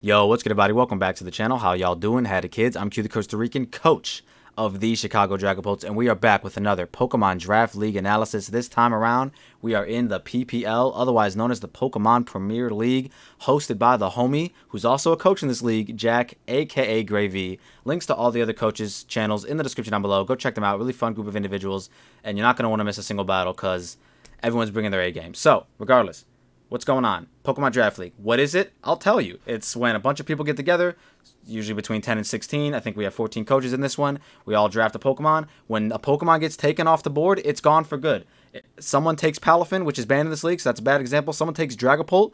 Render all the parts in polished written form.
Yo, what's good, everybody? Welcome back to the channel. How y'all doing? Howdy, kids? I'm Q, the Costa Rican coach of the Chicago Dragapults, and we are back with another Pokemon Draft League analysis. This time around, we are in the PPL, otherwise known as the Pokemon Premier League, hosted by the homie, who's also a coach in this league, Jack, aka Gravy. Links to all the other coaches' channels in the description down below. Go check them out. Really fun group of individuals, and you're not going to want to miss a single battle because everyone's bringing their A game. So, regardless, what's going on? Pokemon Draft League. What is it? I'll tell you. It's when a bunch of people get together, usually between 10 and 16. I think we have 14 coaches in this one. We all draft a Pokemon. When a Pokemon gets taken off the board, it's gone for good. Someone takes Palafin, which is banned in this league, so that's a bad example. Someone takes Dragapult,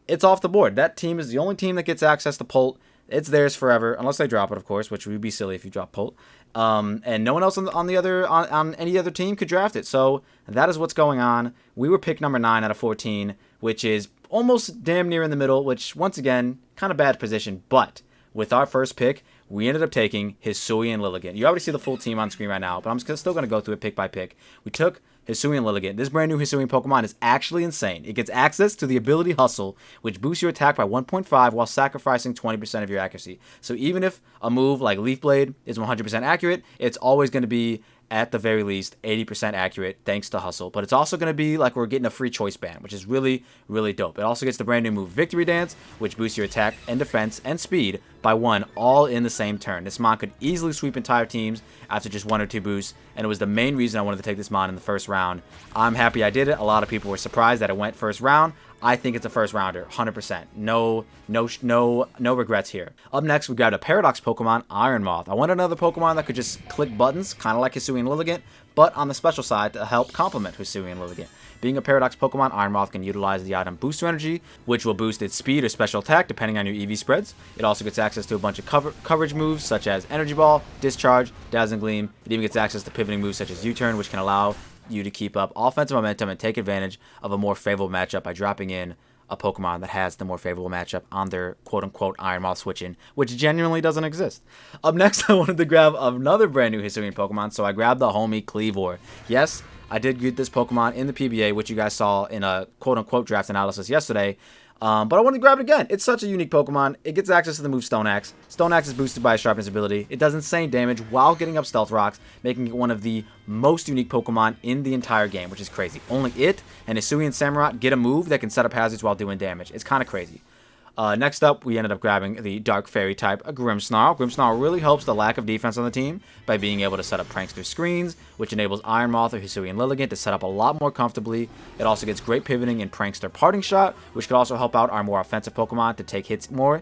it's off the board. That team is the only team that gets access to Pult. It's theirs forever, unless they drop it, of course, which would be silly if you drop Pult. And no one else on any other team could draft it. So that is what's going on. We were picked number 9 out of 14, which is almost damn near in the middle, which, once again, kind of bad position. But with our first pick, we ended up taking Hisuian Lilligant. You already see the full team on screen right now, but I'm still going to go through it pick by pick. We took Hisuian Lilligant. This brand new Hisuian Pokemon is actually insane. It gets access to the ability Hustle, which boosts your attack by 1.5 while sacrificing 20% of your accuracy. So even if a move like Leaf Blade is 100% accurate, it's always going to be, at the very least, 80% accurate thanks to Hustle. But it's also going to be like we're getting a free choice band, which is really, really dope. It also gets the brand new move Victory Dance, which boosts your attack and defense and speed by 1 all in the same turn. This mon could easily sweep entire teams after just 1 or 2 boosts, and it was the main reason I wanted to take this mon in the first round. I'm happy I did it. A lot of people were surprised that it went first round. I think it's a first rounder, 100%. No regrets here. Up next, we grabbed a Paradox Pokemon, Iron Moth. I wanted another Pokemon that could just click buttons, kind of like Hisuian Lilligant, but on the special side to help complement Hisuian Lilligant. Being a Paradox Pokemon, Iron Moth can utilize the item Booster Energy, which will boost its speed or special attack depending on your EV spreads. It also gets access to a bunch of coverage moves such as Energy Ball, Discharge, Dazzling Gleam. It even gets access to pivoting moves such as U-Turn, which can allow you to keep up offensive momentum and take advantage of a more favorable matchup by dropping in a Pokemon that has the more favorable matchup on their quote-unquote Iron Moth switch-in, which genuinely doesn't exist. Up next, I wanted to grab another brand new Hisuian Pokemon, so I grabbed the homie Kleavor. Yes, I did get this Pokemon in the PBA, which you guys saw in a quote-unquote draft analysis yesterday. But I wanted to grab it again. It's such a unique Pokemon. It gets access to the move Stone Axe. Stone Axe is boosted by a Sharpness ability. It does insane damage while getting up Stealth Rocks, making it one of the most unique Pokemon in the entire game, which is crazy. Only it and Hisuian Samurott get a move that can set up hazards while doing damage. It's kind of crazy. Next up, we ended up grabbing the Dark Fairy type, a Grimmsnarl. Grimmsnarl really helps the lack of defense on the team by being able to set up Prankster screens, which enables Iron Moth or Hisuian Lilligant to set up a lot more comfortably. It also gets great pivoting in Prankster Parting Shot, which could also help out our more offensive Pokemon to take hits more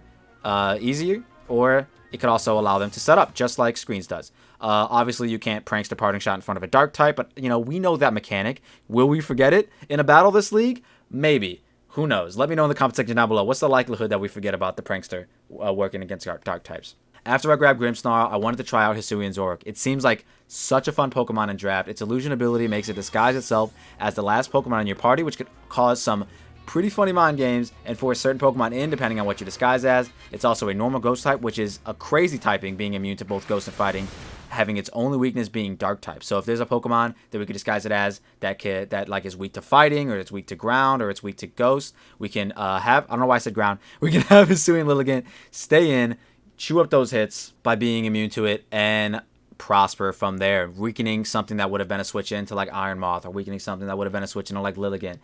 easier, or it could also allow them to set up, just like Screens does. Obviously, you can't Prankster Parting Shot in front of a Dark type, but, we know that mechanic. Will we forget it in a battle this league? Maybe. Who knows? Let me know in the comment section down below. What's the likelihood that we forget about the Prankster working against Dark types? After I grabbed Grimmsnarl, I wanted to try out Hisuian Zoroark. It seems like such a fun Pokemon in draft. Its illusion ability makes it disguise itself as the last Pokemon in your party, which could cause some pretty funny mind games and force certain Pokemon in depending on what you disguise as. It's also a normal Ghost type, which is a crazy typing, being immune to both Ghost and Fighting, having its only weakness being Dark type. So if there's a Pokemon that we could disguise it as that is weak to Fighting, or it's weak to Ground, or it's weak to Ghost, we can have, I don't know why I said Ground, we can have Hisuian Lilligant stay in, chew up those hits by being immune to it, and prosper from there, weakening something that would have been a switch into like Iron Moth, or weakening something that would have been a switch into like Lilligant.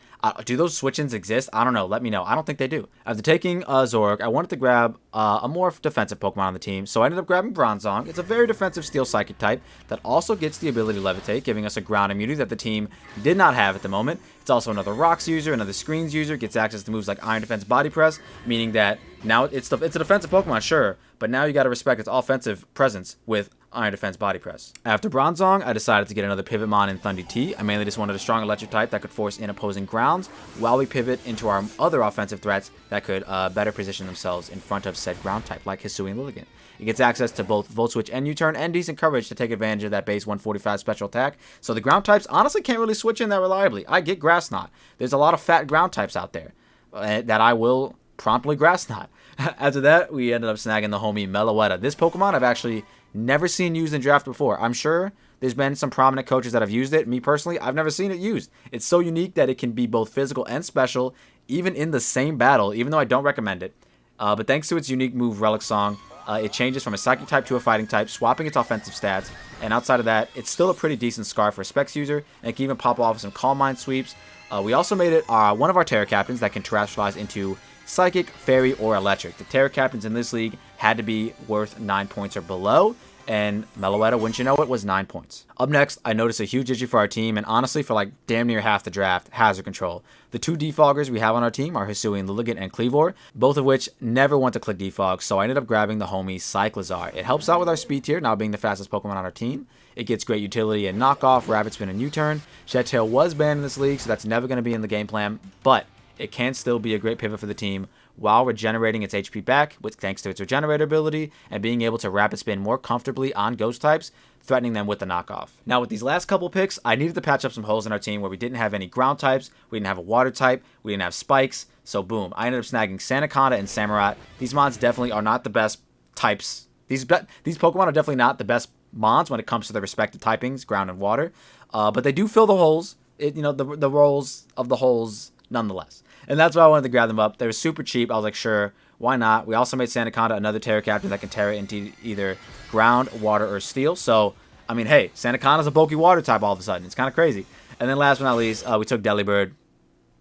Do those switch-ins exist? I don't know. Let me know. I don't think they do. After taking Zoroark, I wanted to grab a more defensive Pokemon on the team, so I ended up grabbing Bronzong. It's a very defensive Steel Psychic type that also gets the ability to Levitate, giving us a ground immunity that the team did not have at the moment. It's also another Rocks user, another Screens user, gets access to moves like Iron Defense Body Press, meaning that now it's a defensive Pokemon, sure, but now you got to respect its offensive presence with Iron Defense Body Press. After Bronzong, I decided to get another Pivotmon in Thundy T. I mainly just wanted a strong electric type that could force in opposing grounds while we pivot into our other offensive threats that could better position themselves in front of said ground type, like Hisuian Lilligant. It gets access to both Volt Switch and U-Turn and decent coverage to take advantage of that base 145 special attack. So the ground types honestly can't really switch in that reliably. I get Grass Knot. There's a lot of fat ground types out there that I will promptly Grass Knot. After that, we ended up snagging the homie Meloetta. This Pokemon I've actually never seen used in draft before. I'm sure there's been some prominent coaches that have used it. Me personally, I've never seen it used. It's so unique that it can be both physical and special, even in the same battle, even though I don't recommend it. But thanks to its unique move, Relic Song, it changes from a psychic type to a fighting type, swapping its offensive stats. And outside of that, it's still a pretty decent Scar for a Specs user, and it can even pop off some Calm Mind sweeps. We also made it one of our Terra Captains that can terrestrialize into Psychic, Fairy, or Electric. The Terra Captains in this league had to be worth 9 points or below, and Meloetta, wouldn't you know it, was 9 points. Up next, I noticed a huge issue for our team, and honestly, for like damn near half the draft, Hazard Control. The 2 defoggers we have on our team are Hisuian Lilligant and Cleavor, both of which never want to click defog, so I ended up grabbing the homie Cyclizar. It helps out with our speed tier, now being the fastest Pokemon on our team. It gets great utility in Knockoff, Rapid Spin, and U-Turn. Shed-Tail was banned in this league, so that's never going to be in the game plan, but it can still be a great pivot for the team while regenerating its HP back, thanks to its regenerator ability, and being able to rapid spin more comfortably on ghost types, threatening them with the knockoff. Now with these last couple picks, I needed to patch up some holes in our team where we didn't have any ground types, we didn't have a water type, we didn't have spikes, so boom, I ended up snagging Sandaconda and Samurott. These mons definitely are not the best types. These Pokemon are definitely not the best mons when it comes to their respective typings, ground and water, but they do fill the holes, the roles of the holes nonetheless. And that's why I wanted to grab them up. They were super cheap. I was like, sure, why not? We also made Sandaconda another Terra Captain that can Terra into either ground, water, or steel. So, I mean, hey, Sandaconda's a bulky water type all of a sudden. It's kind of crazy. And then last but not least, we took Delibird.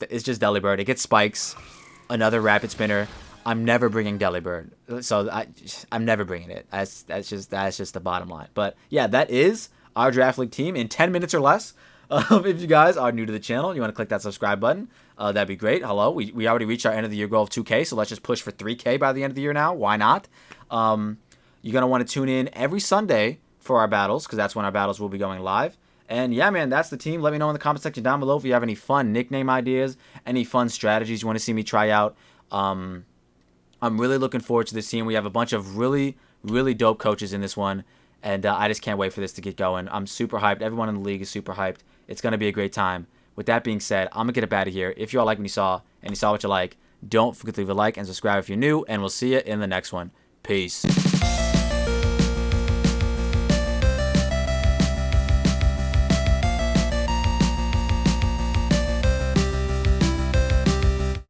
It's just Delibird. It gets spikes, another Rapid Spinner. I'm never bringing Delibird. So, I'm never bringing it. That's just the bottom line. But, yeah, that is our Draft League team in 10 minutes or less. If you guys are new to the channel, you want to click that subscribe button, that'd be great. Hello, we already reached our end of the year goal of 2K, so let's just push for 3K by the end of the year now. Why not? You're going to want to tune in every Sunday for our battles, because that's when our battles will be going live. And yeah, man, that's the team. Let me know in the comment section down below if you have any fun nickname ideas, any fun strategies you want to see me try out. I'm really looking forward to this team. We have a bunch of really, really dope coaches in this one. And I just can't wait for this to get going. I'm super hyped. Everyone in the league is super hyped. It's going to be a great time. With that being said, I'm going to get up out of here. If you all like what you saw, and you saw what you like, don't forget to leave a like and subscribe if you're new. And we'll see you in the next one. Peace.